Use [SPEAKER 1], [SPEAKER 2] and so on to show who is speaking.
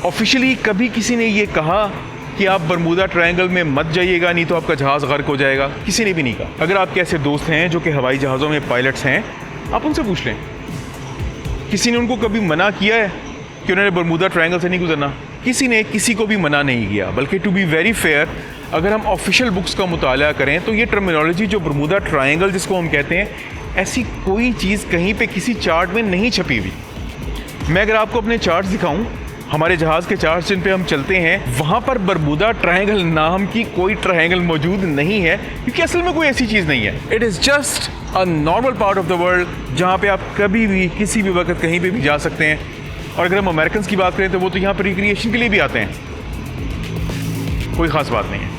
[SPEAKER 1] Officially कभी किसी ने ये कहा कि आप बरमूदा ट्रायंगल में मत जाइएगा, नहीं तो आपका जहाज़ गर्क हो जाएगा? किसी ने भी नहीं कहा। अगर आपके ऐसे दोस्त हैं जो कि हवाई जहाज़ों में पायलट्स हैं, आप उनसे पूछ लें, किसी ने उनको कभी मना किया है कि उन्होंने बरमूदा ट्रायंगल से नहीं गुजरना? किसी ने किसी को भी मना नहीं किया। बल्कि टू बी वेरी फेयर, अगर हम ऑफिशियल बुक्स का मुताला करें तो ये टर्मिनोलॉजी जो बरमूदा ट्रायंगल जिसको हम कहते हैं, ऐसी कोई चीज़ कहीं पे किसी चार्ट में नहीं छपी हुई। मैं अगर आपको अपने चार्ट्स दिखाऊं, हमारे जहाज़ के चार्ट्स जिन पे हम चलते हैं, वहाँ पर बरमूदा ट्रायंगल नाम की कोई ट्रायंगल मौजूद नहीं है, क्योंकि असल में कोई ऐसी चीज़ नहीं है। It is just a normal part of the world जहाँ पे आप कभी भी किसी भी वक्त कहीं पे भी जा सकते हैं। और अगर हम अमेरिकन की बात करें तो वो तो यहाँ पर रिक्रिएशन के लिए भी आते हैं, कोई ख़ास बात नहीं है।